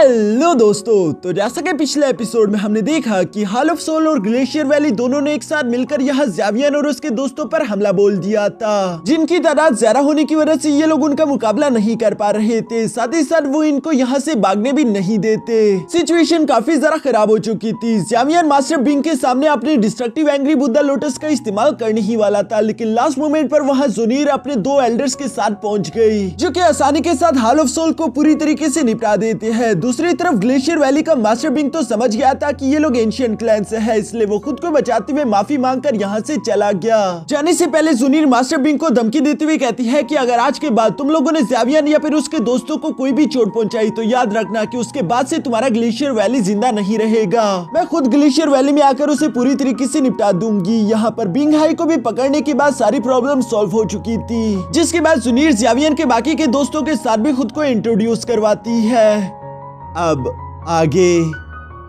Hello दोस्तों, तो जैसा कि पिछले एपिसोड में हमने देखा कि हॉल ऑफ सोल और ग्लेशियर वैली दोनों ने एक साथ मिलकर यहाँ ज़ावियन और उसके दोस्तों पर हमला बोल दिया था, जिनकी तादाद ज्यादा होने की वजह से ये लोग उनका मुकाबला नहीं कर पा रहे थे। साथ ही साथ वो इनको यहाँ से भागने भी नहीं देते। सिचुएशन काफी ज्यादा खराब हो चुकी थी। ज़ावियन मास्टर बिंग के सामने अपने डिस्ट्रक्टिव एंग्री बुद्धा लोटस का इस्तेमाल करने ही वाला था, लेकिन लास्ट मोमेंट पर वहाँ जुनीर अपने दो एल्डर्स के साथ पहुंच गई, जो कि आसानी के साथ हॉल ऑफ सोल को पूरी तरीके से निपटा देते हैं। दूसरी तरफ ग्लेशियर वैली का मास्टर बिंग तो समझ गया था कि ये लोग एंशिएंट क्लैन से है, इसलिए वो खुद को बचाते हुए माफी मांगकर यहाँ से चला गया। जाने से पहले जुनीर मास्टर बिंग को धमकी देते हुए कहती है कि अगर आज के बाद तुम लोगों ने ज़ावियन या फिर उसके दोस्तों को कोई भी चोट पहुंचाई तो याद रखना कि उसके बाद से तुम्हारा ग्लेशियर वैली जिंदा नहीं रहेगा। मैं खुद ग्लेशियर वैली में आकर उसे पूरी तरीके से निपटा दूंगी। यहाँ पर बिंग हाई को भी पकड़ने के बाद सारी प्रॉब्लम सॉल्व हो चुकी थी, जिसके बाद जुनीर ज़ावियन के बाकी के दोस्तों के साथ भी खुद को इंट्रोड्यूस करवाती है। अब आगे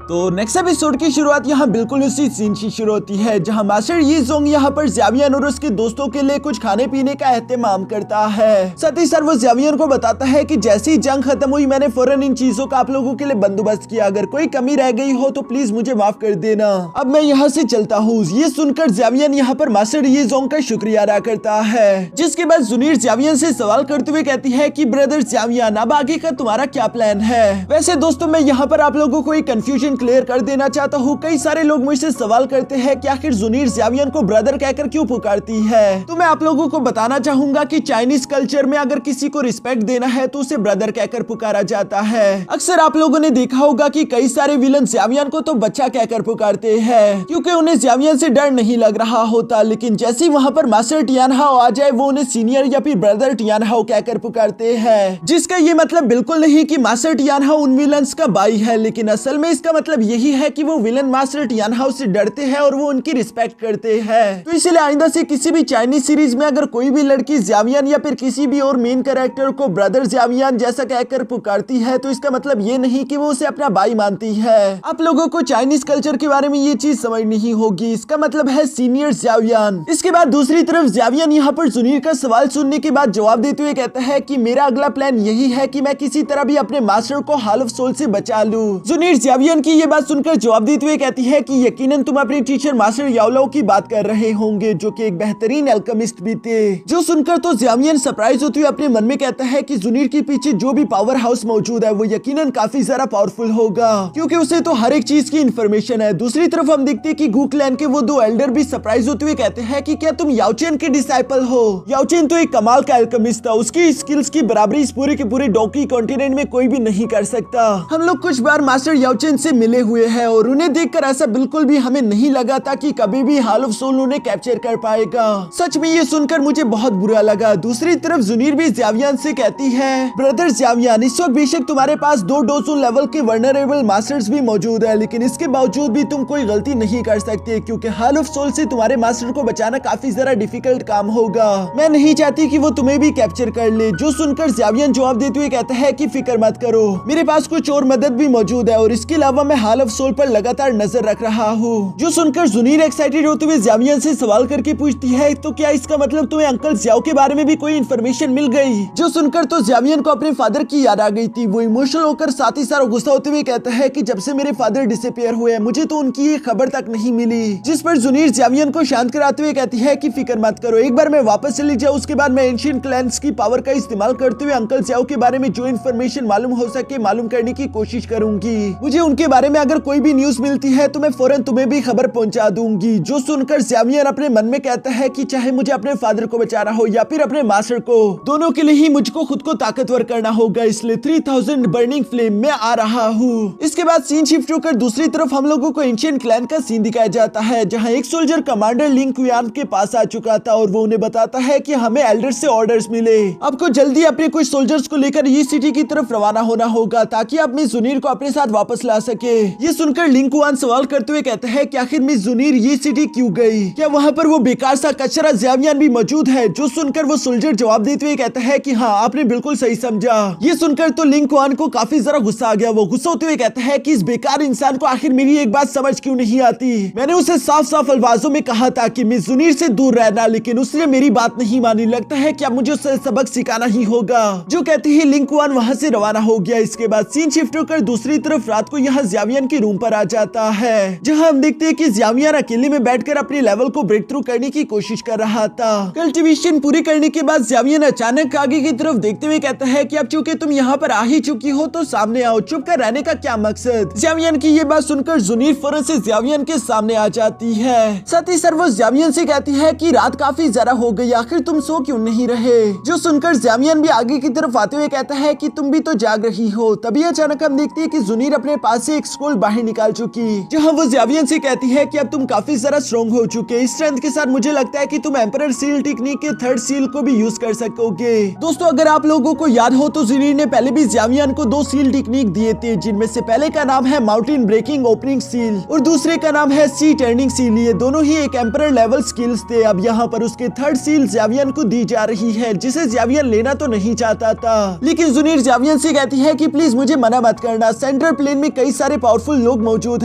तो नेक्स्ट एपिसोड की शुरुआत यहाँ बिल्कुल उसी सीन से शुरू होती है, जहाँ मास्टर यी जोंग यहाँ पर ज़ावियन और उसके दोस्तों के लिए कुछ खाने पीने का एहतमाम करता है। साथ ही साथ वो ज़ावियन को बताता है कि जैसे ही जंग खत्म हुई मैंने फौरन इन चीजों का आप लोगों के लिए बंदोबस्त किया, अगर कोई कमी रह गई हो तो प्लीज मुझे माफ कर देना, अब मैं यहाँ से चलता हूँ। ये सुनकर ज़ावियन यहाँ पर मास्टर यी जोंग का शुक्रिया अदा करता है, जिसके बाद जुनीर ज़ावियन से सवाल करते हुए कहती है कि ब्रदर ज़ावियन, अब आगे का तुम्हारा क्या प्लान है? वैसे दोस्तों, मैं यहाँ पर आप लोगों को एक कंफ्यूजन क्लियर कर देना चाहता हूँ। कई सारे लोग मुझसे सवाल करते हैं कि आखिर जुनीर ज़ावियन को ब्रदर कहकर क्यों पुकारती है। तो मैं आप लोगों को बताना चाहूंगा कि चाइनीज कल्चर में अगर किसी को रिस्पेक्ट देना है तो उसे ब्रदर कहकर पुकारा जाता है। अक्सर आप लोगों ने देखा होगा कि कई सारे विलन ज़ावियन को तो बच्चा कहकर पुकारते हैं, क्योंकि उन्हें ज़ावियन से डर नहीं लग रहा होता, लेकिन जैसे ही वहाँ पर मास्टर टियानहाओ आ जाए वो उन्हें सीनियर या फिर ब्रदर टियानहाओ कहकर पुकारते हैं, जिसका ये मतलब बिल्कुल नहीं कि मास्टर टियानहाओ उन विलन्स का भाई है, लेकिन असल में इसका मतलब यही है कि वो विलन मास्टर टियानहाओ से डरते हैं और वो उनकी रिस्पेक्ट करते हैं। तो इसलिए आइंदा से किसी भी चाइनीज सीरीज में अगर कोई भी लड़की ज़ावियन या फिर किसी भी और मेन कैरेक्टर को ब्रदर ज़ावियन जैसा कहकर पुकारती है तो इसका मतलब ये नहीं कि वो उसे अपना भाई मानती है। आप लोगों को चाइनीज कल्चर के बारे में ये चीज समझनी ही होगी, इसका मतलब है सीनियर ज़ावियन। इसके बाद दूसरी तरफ ज़ावियन यहाँ पर जुनीर का सवाल सुनने के बाद जवाब देते हुए कहता है कि मेरा अगला प्लान यही है कि मैं किसी तरह भी अपने मास्टर को हॉल ऑफ सोल से बचा लूं। जुनीर ज़ावियन की ये बात सुनकर जवाब देते हुए कहती है कि यकीनन तुम अपने टीचर मास्टर याओलाओ की बात कर रहे होंगे, जो कि एक बेहतरीन एल्केमिस्ट भी थे। जो सुनकर तो ज़ावियन सरप्राइज होते हुए अपने मन में कहता है कि जुनीर के पीछे जो भी पावर हाउस मौजूद है वो यकीनन काफी ज्यादा पावरफुल होगा, क्योंकि उसे तो हर एक चीज की इंफॉर्मेशन है। दूसरी तरफ हम देखते हैं कि गू क्लैन के वो दो एल्डर भी सरप्राइज होते हुए कहते हैं कि क्या तुम याओचेन के डिसाइपल हो? याओचेन तो एक कमाल का एल्केमिस्ट था, उसकी स्किल्स की बराबरी इस पूरे के पूरे डोंकी कॉन्टिनेंट में कोई भी नहीं कर सकता। हम लोग कुछ बार मास्टर याओचेन से मिले हुए हैं और उन्हें देखकर ऐसा बिल्कुल भी हमें नहीं लगा था कि कभी भी हॉल ऑफ सोल उन्हें कैप्चर कर पाएगा। सच में ये सुनकर मुझे बहुत बुरा लगा। दूसरी तरफ जुनीर भी ज़ावियन से कहती है, ब्रदर ज़ावियन, इस वक्त बेशक तुम्हारे पास 2 डोजन लेवल के वर्नरेबल मास्टर्स भी मौजूद है, लेकिन इसके बावजूद भी तुम कोई गलती नहीं कर सकते, क्योंकि हॉल ऑफ सोल से तुम्हारे मास्टर को बचाना काफी ज्यादा डिफिकल्ट काम होगा। मैं नहीं चाहती कि वो तुम्हें भी कैप्चर कर ले। जो सुनकर ज़ावियन जवाब देते हुए कहता है कि फिक्र मत करो, मेरे पास कुछ और मदद भी मौजूद है और इसके अलावा मैं हॉल ऑफ सोल पर लगातार नजर रख रहा हूँ। जो सुनकर जुनीर एक्साइटेड होते हुए ज़ावियन से सवाल करके पूछती है, तो क्या इसका मतलब तुम्हें अंकल ज़ियाओ के बारे में भी कोई इन्फॉर्मेशन मिल गई? जो सुनकर तो ज़ावियन को अपने फादर की याद आ गई थी। वो इमोशनल होकर साथ ही साथ गुस्सा होते हुए कहता है कि जब से मेरे फादर डिसअपीयर हुए मुझे तो उनकी ये खबर तक नहीं मिली। जिस पर जुनीर ज़ावियन को शांत कराते हुए कहती है कि फिक्र मत करो, एक बार मैं वापस चली जाऊँ उसके बाद मैं एंशिएंट क्लैंस की पावर का इस्तेमाल करते हुए अंकल ज़ियाओ के बारे में जो इन्फॉर्मेशन मालूम हो सके मालूम करने की कोशिश करूंगी। मुझे उनके बारे में अगर कोई भी न्यूज मिलती है तो मैं फौरन तुम्हें भी खबर पहुंचा दूंगी। जो सुनकर ज़ावियन अपने मन में कहता है कि चाहे मुझे अपने फादर को बचाना हो या फिर अपने मास्टर को, दोनों के लिए ही मुझको खुद को ताकतवर करना होगा, इसलिए 3000 बर्निंग फ्लेम में आ रहा हूँ। इसके बाद सीन शिफ्ट होकर दूसरी तरफ हम लोगों को एंशिएंट क्लैन का सीन दिखाया जाता है, जहाँ एक सोल्जर कमांडर लिंग क्वियान के पास आ चुका था और वो उन्हें बताता है कि हमें एल्डर से ऑर्डर्स मिले, आपको जल्दी अपने कुछ सोल्जर्स को लेकर ये सिटी की तरफ रवाना होना होगा ताकि आप मिस जुनीर को अपने साथ वापस ला सके। जाएंगे। ये सुनकर लिंग कुआन सवाल करते हुए कहता है कि आखिर मिस जुनीर ये सिटी क्यों गई, क्या वहाँ पर वो बेकार सा कचरा ज़्यावियन भी मौजूद है। जो सुनकर वो सोल्जर जवाब देते हुए कहता है कि हाँ आपने बिल्कुल सही समझा। ये सुनकर तो लिंग कुआन को काफी जरा गुस्सा आ गया। वो गुस्सा होते हुए कहता है कि इस बेकार इंसान को आखिर मेरी एक बात समझ क्यों नहीं आती। मैंने उसे साफ साफ अल्फाजों में कहा था कि मिस जुनीर से दूर रहना, लेकिन उसने मेरी बात नहीं मानी। लगता है कि अब मुझे उसे सबक सिखाना ही होगा। जो कहते ही लिंग कुआन वहाँ से रवाना हो गया। इसके बाद सीन शिफ्ट होकर दूसरी तरफ रात को यहाँ ज़्यावियन के रूम पर आ जाता है, जहाँ हम देखते हैं कि ज़्यावियन अकेले में बैठकर अपने लेवल को ब्रेक थ्रू करने की कोशिश कर रहा था। कल्टीवेशन पूरी करने के बाद ज़्यावियन अचानक आगे की तरफ देखते हुए कहता है कि अब चूंकि तुम यहाँ पर आ ही चुकी हो तो सामने आओ, चुप कर रहने का क्या मकसद। ज़्यावियन की ये बात सुनकर जुनीर फौरन से ज़्यावियन के सामने आ जाती है। साथ ही सर वो ज़्यावियन से कहती है कि रात काफी ज्यादा हो गई, आखिर तुम सो क्यों नहीं रहे। जो सुनकर ज़्यावियन भी आगे की तरफ आते हुए कहता है कि तुम भी तो जाग रही हो। तभी अचानक हम देखते हैं कि जुनीर अपने पास से एक स्क्रॉल बाहर निकाल चुकी, जहाँ वो ज़्यावियन से कहती है कि अब तुम काफी ज्यादा स्ट्रॉन्ग हो चुके। इस स्ट्रेंथ के साथ मुझे लगता है कि तुम एम्परर सील टेक्निक के थर्ड सील को भी यूज कर सकोगे। दोस्तों अगर आप लोगों को याद हो तो जुनीर ने पहले भी ज़्यावियन को 2 सील टेक्निक दिए थे, जिनमें से पहले का नाम है माउंटेन ब्रेकिंग ओपनिंग सील और दूसरे का नाम है सी टर्निंग सील। ये दोनों ही एक एम्परर लेवल स्किल्स थे। अब यहाँ पर उसके थर्ड सील ज़्यावियन को दी जा रही है, जिसे ज़्यावियन लेना तो नहीं चाहता था, लेकिन जुनीर ज़्यावियन से कहती है कि प्लीज मुझे मना मत करना। सेंट्रल प्लेन में कई सारे पावरफुल लोग मौजूद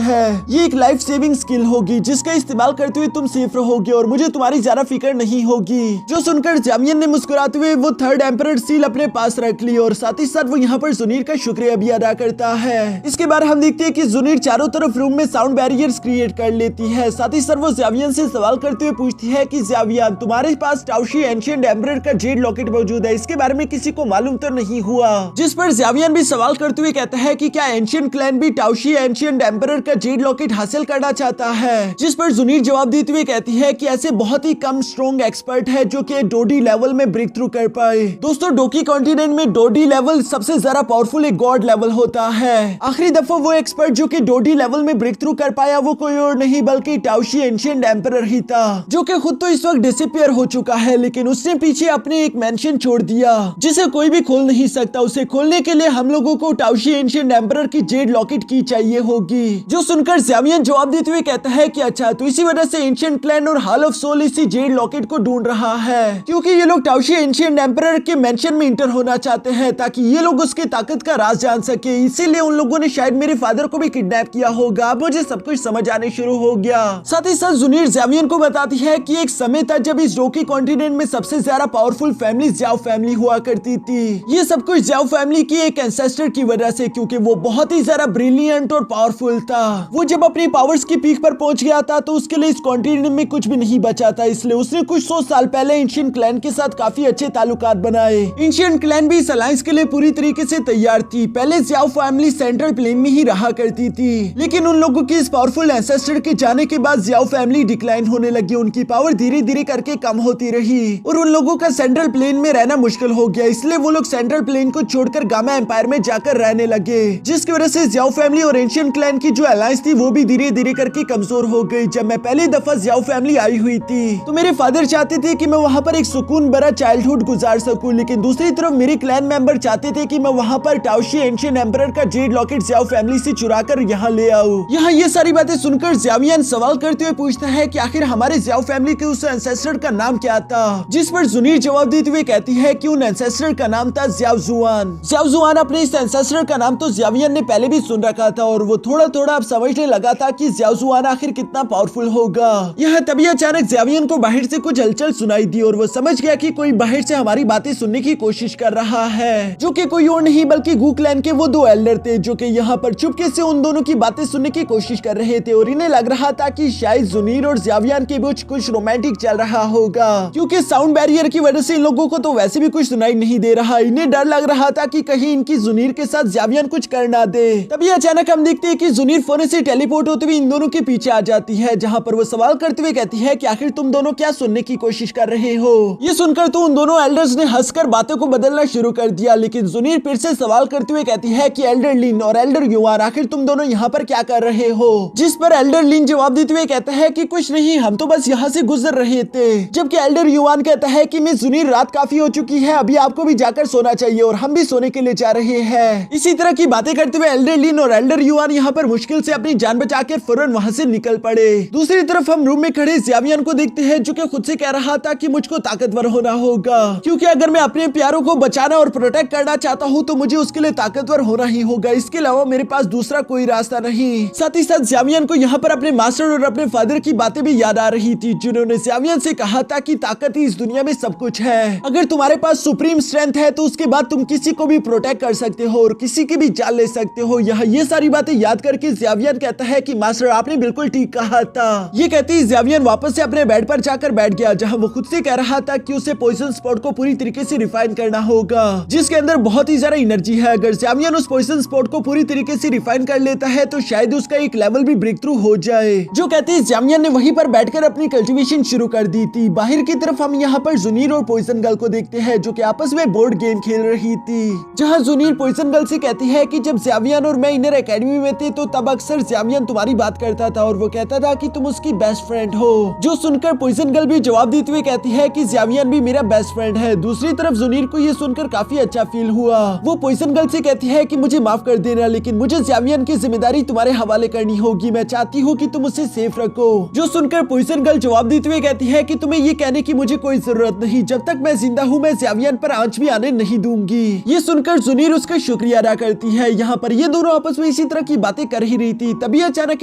है। ये एक लाइफ सेविंग स्किल होगी जिसका इस्तेमाल करते हुए तुम सेफ रहोगे और मुझे तुम्हारी ज्यादा फिक्र नहीं होगी। जो सुनकर ज़्यावियन ने मुस्कुराते हुए वो थर्ड एम्परर सील अपने पास रख ली और साथ ही साथ वो यहाँ पर जुनीर का शुक्रिया भी अदा करता है। इसके बाद हम देखते हैं कि जुनीर चारों तरफ रूम में साउंड बैरियर्स क्रिएट कर लेती है। साथ ही साथ वो ज़्यावियन से सवाल करते हुए पूछती है कि ज़्यावियन तुम्हारे पास टाओशी एंशिएंट एम्परर का जेड लॉकेट मौजूद है, इसके बारे में किसी को मालूम तो नहीं हुआ। जिस पर ज़्यावियन भी सवाल करते हुए कहता है कि क्या एंशिएंट क्लैन भी टाओशी एंशिएंट एम्परर का जेड लॉकेट हासिल करना चाहता है। जिस पर जुनीर जवाब देते हुए कहती है कि ऐसे बहुत ही कम स्ट्रॉन्ग एक्सपर्ट है जो कि डोडी लेवल में ब्रेक थ्रू कर पाए। दोस्तों डोकी कॉन्टिनेंट में डोडी लेवल सबसे ज्यादा पावरफुल एक गॉड लेवल होता है। आखिरी दफा वो एक्सपर्ट जो कि डोडी लेवल में ब्रेक थ्रू कर पाया वो कोई और नहीं बल्कि टाओशी एंशिएंट एम्परर ही था, जो कि खुद तो इस वक्त डिसअपीयर हो चुका है, लेकिन उसने पीछे अपने एक मेंशन छोड़ दिया जिसे कोई भी खोल नहीं सकता। उसे खोलने के लिए हम लोगों को टाओशी एंशिएंट एम्परर की जेड लॉकेट की चाहिए होगी। जो सुनकर ज़्यावियन जवाब देते हुए कहता है कि अच्छा तो इसी वजह से एंशिएंट क्लैन और हॉल ऑफ सोल इसी जेड लॉकेट को ढूंढ रहा है, क्योंकि ये लोग टाओशी एंशिएंट एम्परर के मेंशन में इंटर होना चाहते हैं ताकि ये लोग उसके ताकत का राज जान सके। इसीलिए उन लोगों ने शायद मेरे फादर को भी किडनैप किया होगा। अब मुझे सब कुछ समझ आने शुरू हो गया। साथ ही साथ जुनीर ज़्यावियन को बताती है कि एक समय था जब इस डोकी कॉन्टिनेंट में सबसे ज्यादा पावरफुल फैमिली ज़्याओ फैमिली हुआ करती थी। ये सब कुछ ज़्याओ फैमिली की एक एंसेस्टर की वजह से, क्योंकि वो बहुत ही ज्यादा ब्रिलियंट और पावरफुल था। वो जब अपनी पावर्स की पीक पर पहुंच गया था तो उसके लिए इस कॉन्टिनेंट में कुछ भी नहीं बचा था, इसलिए उसने कुछ 100 साल पहले एंशिएंट क्लैन के साथ काफी अच्छे ताल्लुकात बनाए। एंशिएंट क्लैन भी इस अलायंस के लिए पूरी तरीके से तैयार थी। पहले ज़्याओ फैमिली सेंट्रल प्लेन में ही रहा करती थी, लेकिन उन लोगों के इस पावरफुल एंसेस्टर के जाने के बाद ज़्याओ फैमिली डिक्लाइन होने लगी। उनकी पावर धीरे धीरे करके कम होती रही और उन लोगों का सेंट्रल प्लेन में रहना मुश्किल हो गया। इसलिए वो लोग सेंट्रल प्लेन को छोड़कर गामा एम्पायर में जाकर रहने लगे, जिसकी वजह से ज़्याओ फैमिली और एंशिएंट क्लैन की जो अलायंस थी वो भी धीरे धीरे करके कमजोर हो गई। जब मैं पहली दफा ज़्याओ फैमिली आई हुई थी तो मेरे फादर चाहते थे कि मैं वहाँ पर एक सुकून भरा चाइल्डहुड गुजार सकूं, लेकिन दूसरी तरफ मेरे क्लैन मेंबर चाहते थे कि मैं वहाँ पर टाओशी एंशिएंट एम्परर का जेड लॉकेट ज़्याओ फैमिली से चुरा कर यहाँ ले आऊं। यहाँ ये सारी बातें सुनकर ज़्यावियन सवाल करते हुए पूछता है कि आखिर हमारे ज़्याओ फैमिली के उस एंसेस्टर का नाम क्या था। जिस पर जुनीर जवाब देते हुए कहती है कि उन एंसेस्टर का नाम था ज़्याओ जुआन। ज़्याओ जुआन अपने इस एंसेस्टर का नाम तो ज़्यावियन ने पहले भी सुन रखा था और वो थोड़ा थोड़ा अब समझने लगा था कि ज़्याओ जुआन आखिर कितना पावरफुल होगा। यह तभी अचानक ज़्यावियन को बाहर से कुछ हलचल सुनाई दी और वो समझ गया कि कोई बाहर से हमारी बातें सुनने की कोशिश कर रहा है, जो कि कोई और नहीं बल्कि गू क्लैन के वो 2 एल्डर थे, जो कि यहाँ पर चुपके से उन दोनों की बातें सुनने की कोशिश कर रहे थे और इन्हें लग रहा था कि शायद जुनीर और ज़्यावियन के बीच कुछ रोमांटिक चल रहा होगा, क्योंकि साउंड बैरियर की वजह से इन लोगों को तो वैसे भी कुछ सुनाई नहीं दे रहा। इन्हें डर लग रहा था कि कहीं इनकी जुनीर के साथ ज़्यावियन कुछ कर ना दे। तभी अचानक हम देखते हैं कि जुनीर फोन से टेलीपोर्ट होते हुए इन दोनों के पीछे आ जाती है, जहाँ पर वो सवाल करते हुए कहती है कि आखिर तुम दोनों क्या सुनने की कोशिश कर रहे हो। ये सुनकर तो उन दोनों एल्डर्स ने हंसकर बातों को बदलना शुरू कर दिया, लेकिन जुनीर फिर से सवाल करते हुए कहती है कि एल्डर लिन और एल्डर युआन आखिर तुम दोनों यहाँ पर क्या कर रहे हो। जिस पर एल्डर लिन जवाब देते हुए कहता है कि कुछ नहीं, हम तो बस यहाँ से गुजर रहे थे। जबकि एल्डर युआन कहता है कि मिस जुनीर रात काफी हो चुकी है, अभी आपको भी जाकर सोना चाहिए और हम भी सोने के लिए जा रहे हैं। इसी तरह की बातें करते हुए एल्डर लिन और एल्डर मास्टर युआन यहाँ पर मुश्किल से अपनी जान बचा के फौरन वहाँ से निकल पड़े। दूसरी तरफ हम रूम में खड़े ज़्यावियन को देखते हैं जो कि खुद से कह रहा था कि मुझको ताकतवर होना होगा, क्योंकि अगर मैं अपने प्यारों को बचाना और प्रोटेक्ट करना चाहता हूँ तो मुझे उसके लिए ताकतवर होना ही होगा। इसके अलावा मेरे पास दूसरा कोई रास्ता नहीं। साथ ही साथ ज़्यावियन को यहाँ पर अपने मास्टर और अपने फादर की बातें भी याद आ रही थी, जिन्होंने ज़्यावियन से कहा था कि ताकत ही इस दुनिया में सब कुछ है। अगर तुम्हारे पास सुप्रीम स्ट्रेंथ है तो उसके बाद तुम किसी को भी प्रोटेक्ट कर सकते हो और किसी की भी जान ले सकते हो। यहाँ ये सारी बातें याद करके ज़्यावियन कहता है कि मास्टर आपने बिल्कुल ठीक कहा था। ये कहते ही ज़्यावियन वापस से अपने बेड पर जाकर बैठ गया, जहाँ वो खुद से कह रहा था कि उसे पॉइजन स्पॉट को पूरी तरीके से रिफाइन करना होगा, जिसके अंदर बहुत ही ज्यादा एनर्जी है। अगर ज़्यावियन उस पॉइजन स्पॉट को पूरी तरीके से रिफाइन कर लेता है तो शायद उसका एक लेवल भी ब्रेक थ्रू हो जाए। जो कहते हैं ज़्यावियन ने वहीं पर बैठकर अपनी कल्टीवेशन शुरू कर दी थी। बाहर की तरफ हम यहाँ पर जुनीर और पॉइजन गर्ल को देखते हैं जो कि आपस में बोर्ड गेम खेल रही थी, जहाँ जुनीर पॉइजन गर्ल से कहती है कि जब ज़्यावियन और मैं इनर एकेडमी में थे तो तब अक्सर ज़्यावियन तुम्हारी बात करता था और वो कहता था कि तुम उसकी बेस्ट फ्रेंड हो। जो सुनकर पॉइजन गर्ल भी जवाब देते हुए कहती है कि ज़्यावियन भी मेरा बेस्ट फ्रेंड है। दूसरी तरफ जुनीर को ये सुनकर काफी अच्छा फील हुआ। वो पॉइजन गर्ल से कहती है कि मुझे माफ कर देना, लेकिन मुझे ज़्यावियन की जिम्मेदारी तुम्हारे हवाले करनी होगी। मैं चाहती हूँ कि तुम उसे सेफ रखो। जो सुनकर पॉइजन गर्ल जवाब देते हुए कहती है कि तुम्हें ये कहने की मुझे कोई जरूरत नहीं, जब तक मैं जिंदा हूँ मैं ज़्यावियन पर आंच भी आने नहीं दूंगी। ये सुनकर जुनीर उसका शुक्रिया अदा करती है। यहाँ पर ये दोनों आपस में इसी तरह की बातें कर ही रही थी, तभी अचानक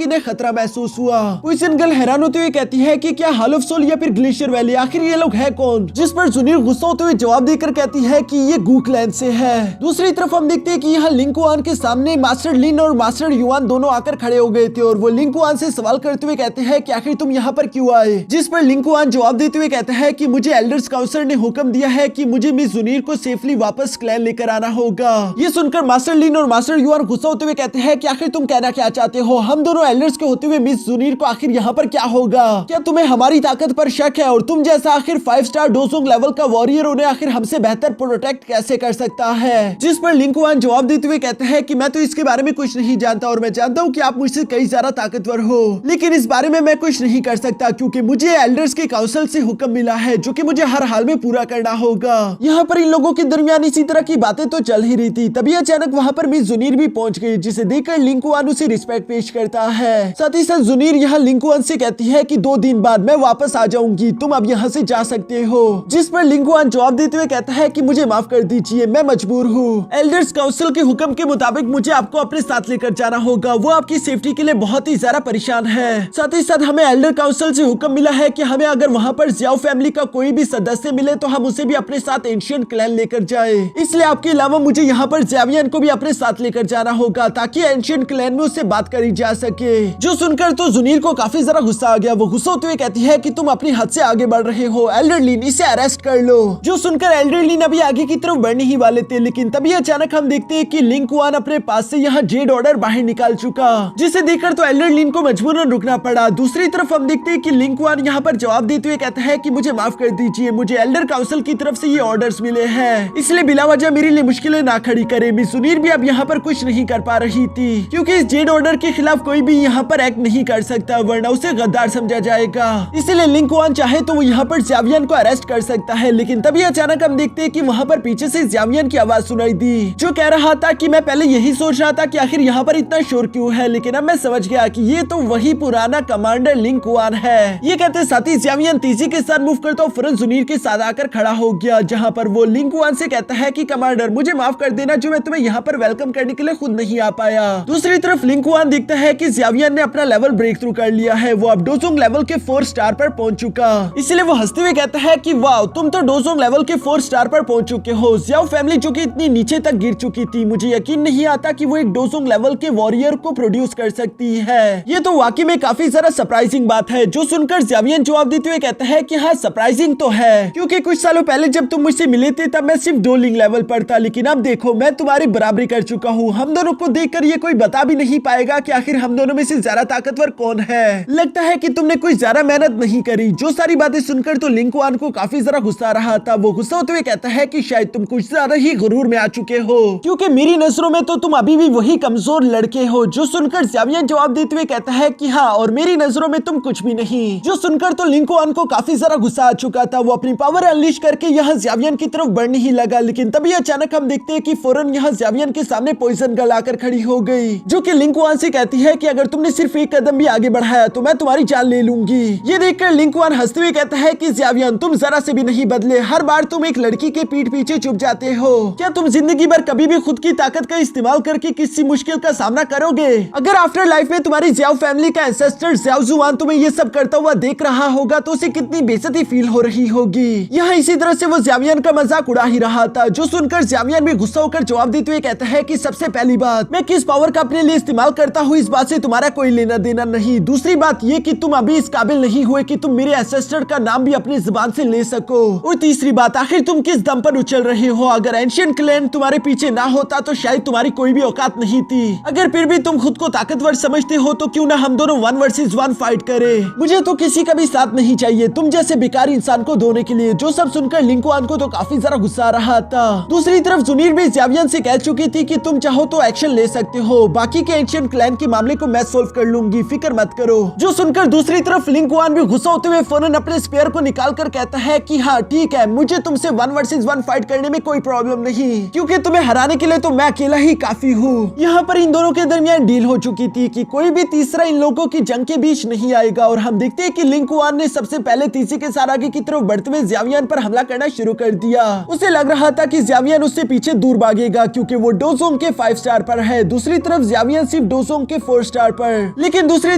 इन्हें खतरा महसूस हुआ। पॉइजन गर्ल हैरान होते हुए कहती है कि क्या हॉल ऑफ सोल या फिर ग्लेशियर वैली, आखिर ये लोग है कौन? जिस पर जुनीर गुस्सा होते हुए जवाब देकर कहती है कि ये गू क्लैन से है। दूसरी तरफ हम देखते हैं कि यहाँ लिंकुआन के सामने मास्टर लिन और मास्टर युआन दोनों आकर खड़े हो गए थे और वो लिंकुआन से सवाल करते हुए कहते हैं कि आखिर तुम यहाँ पर क्यों आए? जिस पर लिंकुआन जवाब देते हुए कहता है कि मुझे एल्डर्स काउंसिल ने हुक्म दिया है कि मुझे मिस जुनीर को सेफली वापस क्लैन लेकर आना होगा। ये सुनकर मास्टर लिन और मास्टर युआन गुस्सा होते हुए कहते हैं कि आखिर तुम कहना क्या चाहते हो? हम दोनों एल्डर्स के होते हुए मिस जुनीर को आखिर यहाँ पर क्या होगा? क्या तुम्हें हमारी ताकत पर शक है? और तुम जैसा आखिर 5 स्टार डोसोंग लेवल का वॉरियर उन्हें आखिर हमसे बेहतर प्रोटेक्ट कैसे कर सकता है? जिस पर लिंकुआन जवाब देते हुए कहते हैं कि मैं तो इसके बारे में कुछ नहीं जानता और मैं जानता हूँ कि आप मुझसे कई ज्यादा ताकतवर हो, लेकिन इस बारे में मैं कुछ नहीं कर सकता क्योंकि मुझे एल्डर्स के काउंसिल से हुक्म मिला है जो कि मुझे हर हाल में पूरा करना होगा। यहाँ पर इन लोगों के दरमियान इसी तरह की बातें तो चल ही रही थी, तभी अचानक वहाँ पर मिस जुनीर भी पहुंच गई, जिसे देखकर लिंकुआन उसे रिस्पेक्ट पेश करता है। साथ ही साथ जुनीर यहाँ लिंकुआन से कहती है कि 2 दिन बाद मैं वापस आ जाऊंगी, तुम अब यहाँ से जा सकते हो। जिस पर लिंकुआन जवाब देते हुए कहता है कि मुझे माफ कर दीजिए, मैं मजबूर हूँ। एल्डर्स काउंसिल के हुक्म के मुताबिक मुझे आपको अपने साथ लेकर जाना होगा, वो आपकी सेफ्टी के लिए बहुत ही ज्यादा परेशान है। साथ ही साथ हमें एल्डर काउंसिल से हुक्म मिला है कि हमें अगर वहाँ पर ज़ियाओ फैमिली का कोई भी सदस्य मिले तो हम उसे भी अपने साथ एंशिएंट क्लैन लेकर जाए। इसलिए आपके अलावा मुझे यहाँ पर ज़्यावियन को भी अपने साथ लेकर जाना होगा ताकि एंशिएंट क्लैन में उससे बात करी जा सके। जो सुनकर तो जुनीर को काफी ज्यादा गुस्सा आ गया। वो गुस्सा होते हुए कहती है कि तुम अपनी हद से आगे बढ़ रहे हो, एल्डर लिन इसे अरेस्ट कर लो। जो सुनकर एल्डर लिन अभी आगे की तरफ बढ़ने ही वाले थे, लेकिन तभी अचानक हम देखते हैं कि लिंकुआन अपने पास से यहाँ जेड ऑर्डर बाहर निकाल चुका, जिसे देखकर तो एल्डर लिन को मजबूरन रुकना पड़ा। दूसरी तरफ हम देखते हैं कि लिंकुआन यहाँ पर जवाब देते हुए कहता है कि मुझे माफ कर दीजिए, मुझे एल्डर काउंसिल की तरफ से ये ऑर्डर्स मिले हैं, इसलिए बिला वजह मेरे लिए मुश्किलें ना खड़ी करे। मिस जुनीर भी अब यहाँ पर कुछ नहीं कर पा रही थी क्योंकि इस जेड ऑर्डर के खिलाफ कोई भी यहाँ पर एक्ट नहीं कर सकता, वरना उसे गद्दार समझा जाएगा। इसलिए लिंकुआन चाहे तो वो यहाँ पर ज़्यावियन को अरेस्ट कर सकता है, लेकिन तभी अचानक हम देखते हैं कि वहाँ पर पीछे से ज़्यावियन की आवाज सुनाई दी, जो कह रहा था कि मैं पहले यही सोच रहा था कि आखिर यहाँ पर इतना शोर क्यों है, लेकिन अब मैं समझ गया कि ये तो वही पुराना कमांडर लिंकुआन है। ये कहते साथ ही ज़्यावियन तेजी के साथ मूव करता फौरन जुनीर के साथ आकर खड़ा हो गया, जहाँ पर वो लिंकुआन से कहता है कि कमांडर मुझे माफ कर देना जो मैं तुम्हें यहाँ पर वेलकम करने के लिए खुद नहीं आ पाया। दूसरी तरफ लिंकुआन देखता है कि ज़्यावियन ने अपना लेवल ब्रेक थ्रू कर लिया है, वो अब डोसोंग लेवल के 4 स्टार पर पहुंच चुका। इसलिए वो हंसते हुए कहता है कि वाह तुम तो डोसोंग लेवल के 4 स्टार पर पहुंच चुके हो। ज़ियाओ फैमिली जो कि इतनी नीचे तक गिर चुकी थी, मुझे यकीन नहीं आता कि वो एक डोसोंग लेवल के वॉरियर को प्रोड्यूस कर सकती है। ये तो वाकई में काफी सारा सरप्राइजिंग बात है। जो सुनकर ज़्यावियन जवाब देते हुए कहता है कि हाँ सरप्राइजिंग तो है, क्योंकि कुछ सालों पहले जब तुम मुझसे मिले थे तब मैं सिर्फ डोलिंग लेवल पर था, लेकिन अब देखो मैं तुम्हारी बराबरी कर चुका हूँ। हम दोनों को देखकर ये कोई बता भी नहीं पाएगा कि आखिर हम दोनों में से ज्यादा ताकतवर कौन है। लगता है कि तुमने कोई ज्यादा मेहनत नहीं करी। जो सारी बातें सुनकर तो लिंकुआन को काफी ज्यादा गुस्सा आ रहा था। वो गुस्सा होते हुए कहता है कि शायद तुम कुछ ज्यादा ही गुरूर में आ चुके हो, क्योंकि मेरी नजरों में तो तुम अभी भी वही कमजोर लड़के हो। जो सुनकर ज़्यावियन जवाब देते हुए कहता है कि हाँ और मेरी नजरों में तुम कुछ भी नहीं। जो सुनकर तो लिंकुआन को काफी ज्यादा गुस्सा आ चुका था। वो अपनी पावर अनलीश करके यहाँ ज़्यावियन की तरफ बढ़ने ही लगा, लेकिन तभी अचानक हम देखते हैं कि फौरन यहाँ ज़्यावियन के सामने पॉइजन गर्ल आकर खड़ी हो हो गई, जो कि लिंग कुआन से कहती है कि अगर तुमने सिर्फ एक कदम भी आगे बढ़ाया तो मैं तुम्हारी जान ले लूंगी। ये देखकर लिंग कुआन हंसते हुए कहता है कि ज़्यावियन, तुम जरा से भी नहीं बदले, हर बार तुम एक लड़की के पीठ पीछे चुप जाते हो। क्या तुम जिंदगी भर कभी भी खुद की ताकत का इस्तेमाल करके किसी मुश्किल का सामना करोगे? अगर आफ्टर लाइफ में तुम्हारी ज़्याओ फैमिली का एंसेस्टर ज़्याओ जुआन तुम्हें ये सब करता हुआ देख रहा होगा तो उसे कितनी बेइज्जती फील हो रही होगी। यहाँ इसी तरह से वो ज़्यावियन का मजाक उड़ा ही रहा था, जो सुनकर ज़्यावियन भी गुस्सा होकर जवाब देते हुए कहता है कि सबसे पहली बात, मैं किस पावर का अपने लिए इस्तेमाल करता हूँ इस बात से तुम्हारा कोई लेना देना नहीं। दूसरी बात ये कि तुम अभी इस काबिल नहीं हुए कि तुम मेरे एंसेस्टर का नाम भी अपनी जुबान से ले सको। और तीसरी बात, आखिर तुम किस दम पर उछल रहे हो? अगर एंशिएंट क्लैन तुम्हारे पीछे ना होता तो शायद तुम्हारी कोई भी औकात नहीं थी। अगर फिर भी तुम खुद को ताकतवर समझते हो तो क्यों ना हम दोनों 1 वर्सेस 1 फाइट करें। मुझे तो किसी का भी साथ नहीं चाहिए तुम जैसे बेकार इंसान को धोने के लिए। जो सब सुनकर लिंग कुआन को तो काफी ज्यादा गुस्सा आ रहा था। दूसरी तरफ जुनीर भी ज़्यावियन से कह चुकी थी कि तुम चाहो तो एक्शन ले सकते हो, बाकी के एंशिएंट क्लैन के मामले को मैं सोल्व कर लूंगी, फिक्र मत करो। जो सुनकर दूसरी तरफ लिंग कुआन भी गुस्सा होते हुए फौरन अपने स्पेयर को निकाल कर कहता है कि हाँ ठीक है, मुझे तुमसे 1 वर्सेस 1 फाइट करने में कोई प्रॉब्लम नहीं, क्योंकि तुम्हें हराने के लिए तो मैं अकेला ही काफी हूँ। यहाँ पर इन दोनों के दरमियान डील हो चुकी थी कि कोई भी तीसरा इन लोगों की जंग के बीच नहीं आएगा। और हम देखते हैं कि लिंग कुआन ने सबसे पहले तीसरे के साथ आगे की तरफ बढ़ते हुए ज़्यावियन पर हमला करना शुरू कर दिया। उसे लग रहा था कि ज़्यावियन उससे पीछे दूर भागेगा क्योंकि वो डोजोंग के 5 स्टार पर है, दूसरी तरफ ज़्यावियन सिर्फ डोजोंग के 4 स्टार पर। लेकिन दूसरी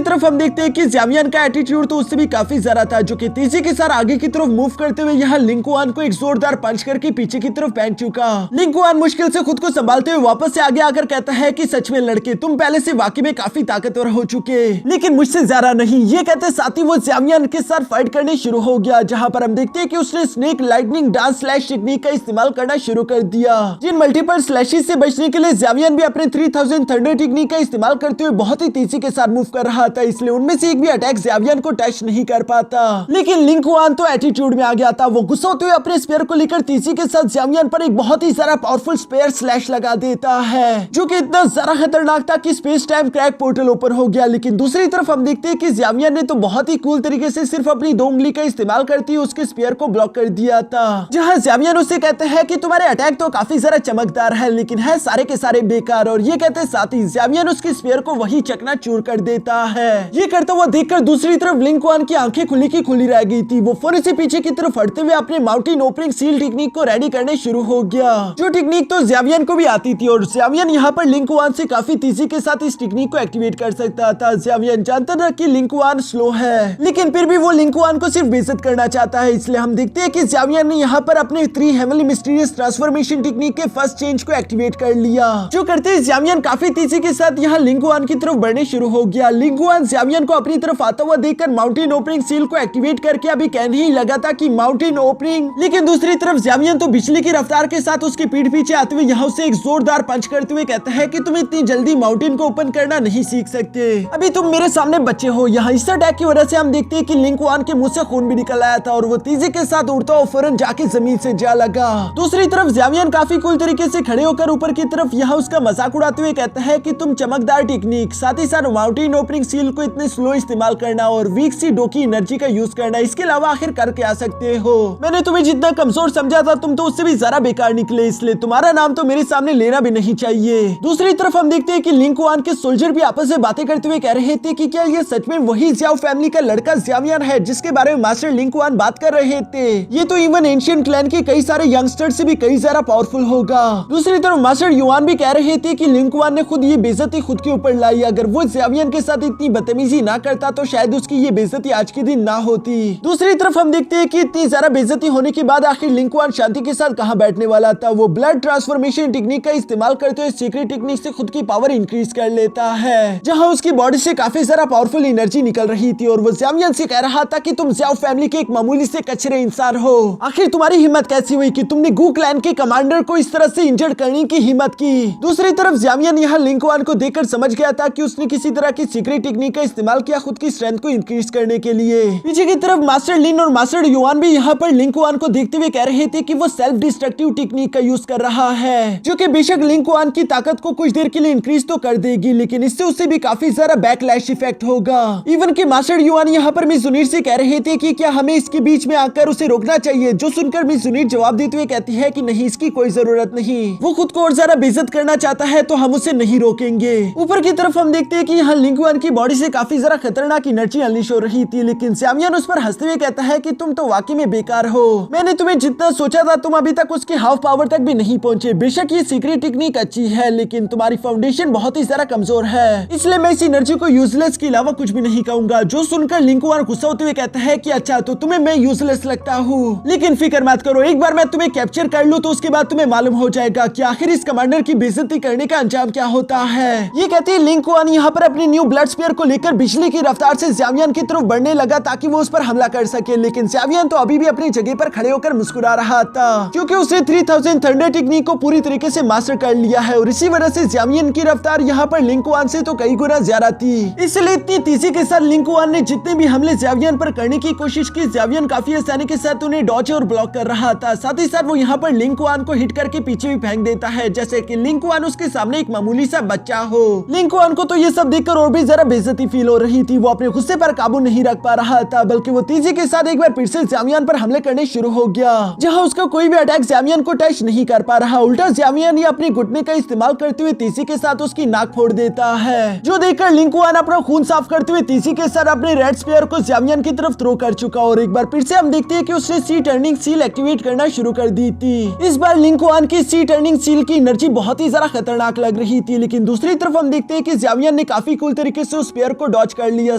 तरफ हम देखते हैं कि ज़्यावियन का एटीट्यूड तो उससे भी काफी ज्यादा था, जो कि तेजी के साथ आगे की तरफ मूव करते हुए यहाँ लिंग कुआन को एक जोरदार पंच करके पीछे की तरफ फेंक चुका। लिंग कुआन मुश्किल से खुद को संभालते हुए वापस से आगे आकर कहता है कि सच में लड़के, तुम पहले से वाकई में काफी ताकतवर हो चुके, लेकिन मुझसे ज्यादा नहीं। ये कहते साथ ही वो ज़्यावियन के साथ फाइट करने शुरू हो गया, जहाँ पर हम देखते हैं कि उसने snake lightning dance slash technique का इस्तेमाल करना शुरू कर दिया, जिन मल्टीपल स्लैशेस से बचने के लिए ज़्यावियन भी अपने 3000 थंडर टेक्निक का इस्तेमाल करते हुए बहुत ही तेजी के साथ मूव कर रहा था, इसलिए उनमें से एक भी अटैक ज़्यावियन को टच नहीं कर पाता। लेकिन लिंग कुआन तो एटीट्यूड में आ गया था, वो गुस्सा होते हुए अपने स्पेयर को लेकर तेजी के साथ ज़्यावियन पर एक बहुत ही सारा पावरफुल स्पेयर स्लैश लगा देता है, जो कि इतना ज्यादा खतरनाक था कि space time crack portal open हो गया। लेकिन दूसरी तरफ हम देखते हैं कि ज़्यावियन ने तो बहुत ही कूल तरीके से सिर्फ अपनी 2 उंगली का इस्तेमाल करती हुए उसके स्पेयर को ब्लॉक कर दिया था, जहाँ ज़्यावियन उससे कहते हैं कि तुम्हारे अटैक तो काफी ज्यादा चमकदार है लेकिन है सारे के सारे बेकार। और ये कहते साथ ही ज़्यावियन उसके स्पेयर को वही चकनाचूर कर देता है। ये करता हुआ देखकर दूसरी तरफ लिंग कुआन की आंखें खुली की खुली रह गई थी। वो फौरन से पीछे की तरफ हटते हुए अपने माउंटेन ओपनिंग सील टेक्निक को रेडी करने शुरू हो गया, जो टेक्निक तो ज़्यावियन को भी आती थी और ज़्यावियन यहाँ पर लिंग कुआन से काफी तेजी के साथ इस टेक्निक को एक्टिवेट कर सकता था। ज़्यावियन जानता था कि लिंग कुआन स्लो है, लेकिन फिर भी वो लिंग कुआन को सिर्फ बेइज्जत करना चाहता है, इसलिए हम देखते हैं कि ज़्यावियन ने यहाँ पर अपने 3 हेवनली मिस्टीरियस ट्रांसफॉर्मेशन टेक्निक के फर्स्ट चेंज को एक्टिवेट कर लिया, जो करते ही ज़्यावियन काफी तेजी के साथ यहाँ लिंग कुआन की तरफ बढ़ने शुरू हो गया। लिंग कुआन ज़्यावियन को अपनी तरफ आता हुआ देखकर माउंटेन ओपनिंग सील को एक्टिवेट करके अभी कहने ही लगा था कि माउंटेन ओपनिंग, लेकिन दूसरी तरफ ज़्यावियन तो बिजली की रफ्तार के साथ उसके पीठ पीछे आते हुए यहाँ से एक जोरदार पंच करते हुए कहता है कि तुम इतनी जल्दी माउंटेन को ओपन करना नहीं सीख सकते, अभी तुम मेरे सामने बच्चे हो। यहाँ इस अटैक की वजह से हम देखते हैं कि लिंग कुआन के मुंह से खून भी निकल आया था और वो तेजी के साथ उड़ता हुआ फौरन जाके जमीन से जा लगा। दूसरी तरफ ज़्यावियन काफी कूल तरीके से खड़े होकर ऊपर की तरफ यहाँ उसका मजाक उड़ाते हुए कहता है कि तुम चमकदार टेक्निक, साथ ही साथ माउंटेन ओपनिंग सील को इतने स्लो इस्तेमाल करना और वीक सी डो की एनर्जी का यूज करना, इसके अलावा आखिर करके आ सकते हो। मैंने तुम्हें जितना कमजोर समझा था तुम तो उससे भी ज्यादा बेकार निकले, इसलिए तुम्हारा नाम तो मेरे सामने लेना भी नहीं चाहिए। दूसरी तरफ हम देखते हैं कि लिंग कुआन के सोल्जर भी आपस में बातें करते हुए कह रहे थे कि क्या ये सच में वही ज़्याओ फैमिली का लड़का ज़्यावियन है जिसके बारे में मास्टर लिंग कुआन बात कर रहे थे। ये तो इवन एंशिएंट क्लैन के कई सारे यंगस्टर्स से भी कई ज्यादा पावरफुल होगा। दूसरी तरफ मास्टर युआन भी कह रहे थे कि लिंग कुआन ने खुद ये बेइज्जती खुद के ऊपर लाई, अगर वो ज़्यावियन के साथ इतनी बदतमीजी ना करता तो शायद उसकी ये बेइज्जती आज के दिन ना होती। दूसरी तरफ हम देखते हैं कि इतनी ज्यादा बेइज्जती होने के बाद आखिर लिंग कुआन शांति के साथ कहां बैठने वाला था। वो ब्लड ट्रांसफॉर्मेशन टेक्निक का इस्तेमाल करते हुए सीक्रेट टेक्निक से खुद की पावर इंक्रीज कर लेता है, जहां उसकी बॉडी से काफी सारा पावरफुल एनर्जी निकल रही थी और वो ज़्यावियन से कह रहा था कि तुम ज़्याओ फैमिली के एक मामूली से कचरे इंसान हो, आखिर तुम्हारी हिम्मत कैसी हुई कि तुमने गू क्लैन के कमांडर को इस तरह से इंजर्ड करने की हिम्मत की। दूसरी तरफ ज़्यावियन यहाँ लिंग कुआन को देखकर समझ गया था कि उसने किसी तरह की सीक्रेट टेक्निक का इस्तेमाल किया खुद की स्ट्रेंथ को इंक्रीज करने के लिए। पीछे की तरफ मास्टर लिन और मास्टर युआन भी यहाँ पर लिंग कुआन को देखते हुए कह रहे थे कि वो सेल्फ डिस्ट्रक्टिव टेक्निक का यूज कर रहा है, जो कि बेशक लिंग कुआन की ताकत को कुछ देर के लिए इंक्रीज तो कर देगी, लेकिन इससे उसे भी काफी सारा बैकलैश इफेक्ट होगा। इवन कि मास्टर युआन यहाँ पर मिस जुनीर से कह रहे थे कि क्या हमें इसके बीच में आकर उसे रोकना चाहिए, जो सुनकर मिस जुनीर जवाब देते हुए कहती है कि नहीं, इसकी कोई जरूरत नहीं, वो खुद को और ज्यादा बेइज्जत करना चाहता है तो हम उसे उसे नहीं रोकेंगे। ऊपर की तरफ हम देखते हैं कि यहाँ लिंकुआन की बॉडी से काफी जरा खतरनाक एनर्जी अनलीश हो रही थी, लेकिन ज़्यावियन उस पर हंसते हुए कहता है कि तुम तो वाकई में बेकार हो। मैंने तुम्हें जितना सोचा था तुम अभी तक उसके हाफ पावर तक भी नहीं पहुंचे। बेशक ये सीक्रेट टेक्निक अच्छी है, लेकिन तुम्हारी फाउंडेशन बहुत ही ज्यादा कमजोर है, इसलिए मैं इस एनर्जी को यूजलेस के अलावा कुछ भी नहीं कहूंगा। जो सुनकर लिंकुआन गुस्सा होते हुए कहता है कि अच्छा तो तुम्हें मैं यूजलेस लगता हूँ, लेकिन फिक्र मत करो, एक बार मैं तुम्हें कैप्चर कर लूँ तो उसके बाद तुम्हें मालूम हो जाएगा कि आखिर इस कमांडर की बेइज्जती करने का अंजाम क्या होता है। ये कहती है लिंकुआन यहाँ पर अपनी न्यू ब्लड स्पीयर को लेकर बिजली की रफ्तार से ज़्यावियन की तरफ बढ़ने लगा ताकि वो उस पर हमला कर सके, लेकिन ज़्यावियन तो अभी भी अपनी जगह पर खड़े होकर मुस्कुरा रहा था क्योंकि उसने 3000 थंडर टेक्निक को पूरी तरीके से मास्टर कर लिया है और इसी वजह से ज़्यावियन की रफ्तार यहाँ पर लिंकुआन से तो कई गुना ज्यादा थी। इसलिए इतनी तेजी के साथ लिंकुआन ने जितने भी हमले ज़्यावियन पर करने की कोशिश की, ज़्यावियन काफी आसानी के साथ उन्हें डॉज और ब्लॉक कर रहा था। साथ ही साथ वो यहाँ पर लिंकुआन को हिट करके पीछे भी फेंक देता है, जैसे कि लिंकुआन उसके सामने एक मामूली सा बच्चा हो। लिंकुआन को तो ये सब देखकर और भी जरा बेइज्जती फील हो रही थी। वो अपने गुस्से पर काबू नहीं रख पा रहा था, बल्कि वो तेजी के साथ एक बार फिर से ज़्यावियन पर हमले करने शुरू हो गया, जहाँ उसका कोई भी अटैक ज़्यावियन को टच नहीं कर पा रहा। उल्टा ज़्यावियन ये अपने घुटने का इस्तेमाल करते हुए तेजी के साथ उसकी नाक फोड़ देता है, जो देखकर लिंकुआन अपना खून साफ करते हुए तेजी के साथ अपने रेड स्पीयर को ज़्यावियन की तरफ थ्रो कर चुका। और एक बार फिर से हम देखते हैं कि उसने सी टर्निंग सील एक्टिवेट करना शुरू कर दी थी। इस बार लिंकुआन की सी टर्निंग सील की एनर्जी बहुत ही ज्यादा खतरनाक लग रही थी, लेकिन दूसरी तरफ हम देखते हैं कि ज़्यावियन ने काफी कूल तरीके से उस स्पीयर को डॉज कर लिया।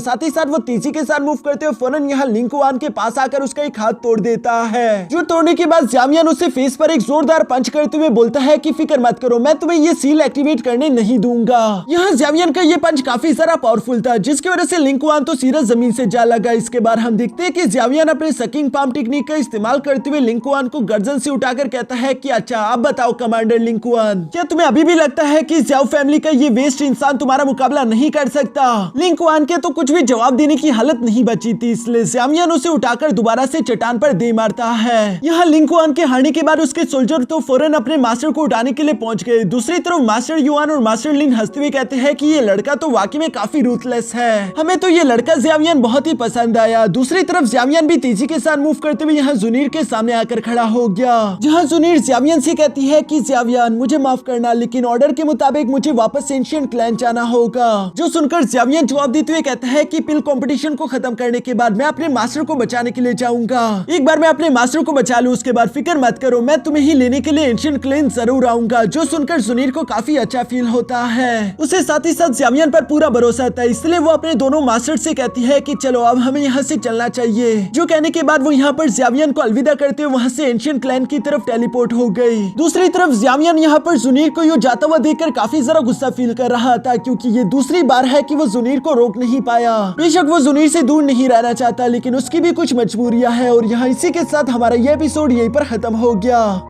साथ ही साथ वो तेजी के साथ मूव करते हुए फौरन यहाँ लिंकुआन के पास आकर उसका एक हाथ तोड़ देता है, जो तोड़ने के बाद ज़्यावियन उसे फेस पर एक जोरदार पंच करते हुए बोलता है कि फिक्र मत करो, मैं तुम्हें ये सील एक्टिवेट करने नहीं दूंगा। यहाँ ज़्यावियन का ये पंच काफी सारा पावरफुल था, जिसकी वजह से लिंकुआन तो सीधा जमीन से जा लगा। इसके बाद हम देखते हैं कि ज़्यावियन अपने सकिंग पाम टेक्निक का इस्तेमाल करते हुए लिंकुआन को गर्दन से उठाकर कहता है कि अच्छा अब बताओ कमांडर लिंकुआन, क्या तुम्हें अभी भी लगता है कि ज़्याओ फैमिली का ये वेस्ट इंसान तुम्हारा मुकाबला नहीं कर सकता? लिंकुआन के तो कुछ भी जवाब देने की हालत नहीं बची थी, इसलिए ज़्यावियन उसे उठाकर दोबारा से चट्टान पर दे मारता है। यहाँ लिंकुआन के हारने के बाद उसके सोल्जर तो फौरन अपने मास्टर को उठाने के लिए पहुंच गए। दूसरी तरफ मास्टर युआन और मास्टर लिन हंसते हुए कहते हैं कि ये लड़का तो वाकई में काफी रूथलेस है, हमें तो ये लड़का ज़्यावियन बहुत ही पसंद आया। दूसरी तरफ ज़्यावियन भी तेजी के साथ मूव करते हुए यहाँ जुनीर के सामने आकर खड़ा हो गया, जहाँ जुनीर ज़्यावियन से कहती है कि ज़्यावियन मुझे माफ करना, लेकिन ऑर्डर के मुताबिक मुझे वापस एंशिएंट क्लैन जाना होगा। जो सुनकर ज़्यावियन जवाब देते हुए कहता है कि पिल कंपटीशन को खत्म करने के बाद मैं अपने मास्टर को बचाने के लिए जाऊंगा। एक बार मैं अपने मास्टर को बचा लूं, उसके बाद फिक्र मत करो, मैं तुम्हें ही लेने के लिए एंशिएंट क्लैन जरूर आऊंगा। जो सुनकर जुनीर को काफी अच्छा फील होता है। उसे साथ ही साथ ज़्यावियन पर पूरा भरोसा था, इसलिए वो अपने दोनों मास्टर से कहती है कि चलो अब हमें यहाँ से चलना चाहिए। जो कहने के बाद वो यहाँ पर ज़्यावियन को अलविदा करते हुए वहाँ से एंशिएंट क्लैन की तरफ टेलीपोर्ट हो गई। दूसरी तरफ ज़्यावियन यहाँ पर जुनीर को यूं जाता हुआ देखकर काफी जरा गुस्सा फील कर रहा था, क्योंकि ये दूसरी बार है कि वो जुनीर को रोक नहीं पाया। बेशक वो जुनीर से दूर नहीं रहना चाहता, लेकिन उसकी भी कुछ मजबूरियां हैं। और यहाँ इसी के साथ हमारा ये एपिसोड यहीं पर खत्म हो गया।